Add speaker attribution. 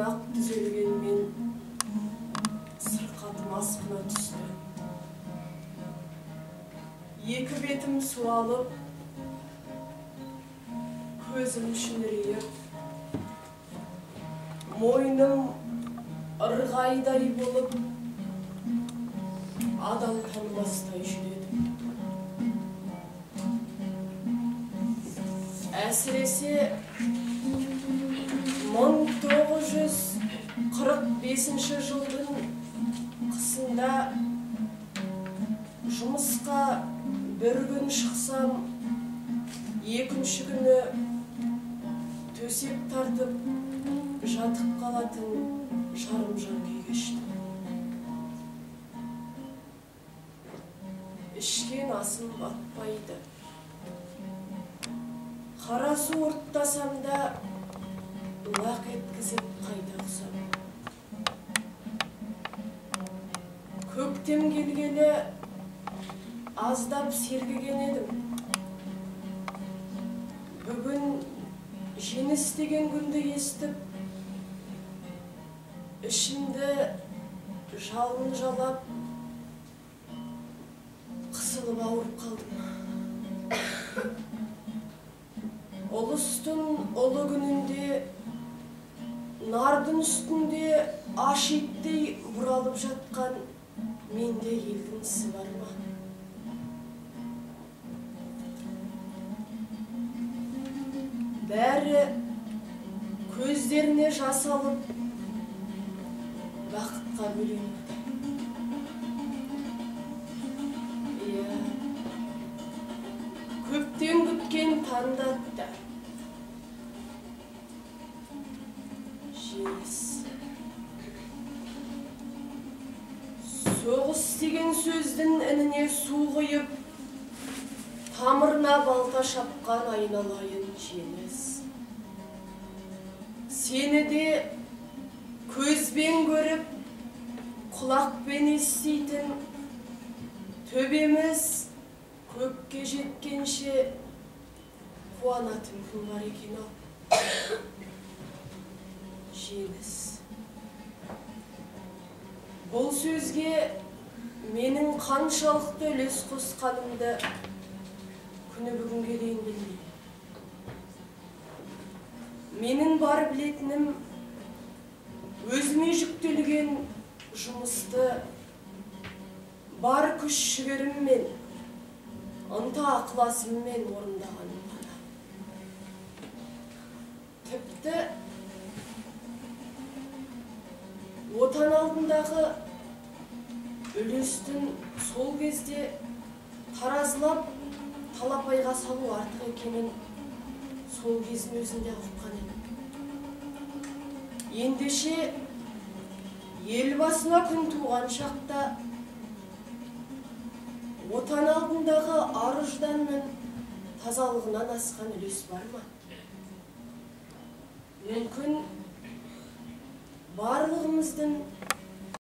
Speaker 1: Ақ түзелгенмен сырқатым асқына түсті. Екі бетім суалып, көзім шүңірейіп, мойным ырғайдай болып, адам танымастай жүредім. Әсіресе 1945 жылдың қысында жұмысқа бір күн шықсам, екінші күні төсек тартып жатып қалатын жарым-жан күй кештім. Ішкен асым батпайды. Қара су ұрттасам да лақ еткізіп қайта құсам. Көктем келгелі аздап сергіген едім. Бүгін жеңіс деген күнді естіп, ішімді жалын жалап, қысылып ауырып қалдым. Ұлыстың ұлы күнінде, нардың үстінде аш иттей бұралып жатқан менде елдің ісі бар ма? Бәрі көздеріне жас алып, бақытқа бөленді. Көптен күткен таңдатты. Жеңіс. Соғыс деген сөздің ініне су құйып, тамырына балта шапқан айналайын жеңіс. Сені де көзбен көріп, құлақпен еститін, төбеміз көкке жеткенше қуанатын күн бар екен ау. Жеңіс. Бұл сөзге менің қаншалықты үлес қосқанымды күні бүгінге дейін білмеймін. Менің бар білетінім, өзіме жүктелген жұмысты бар күш жігеріммен, ынта ықыласыммен орындағаным ғана. Тіпті отан алдындағы үлестің сол кезде таразылап талапайға салу артық екенін сол кездің өзінде ұққан едім. Ендеше елбасына күн туған шақта отан алдындағы ар-ұжданның тазалығынан асқан үлес бар ма? Мүмкін барлығымыздың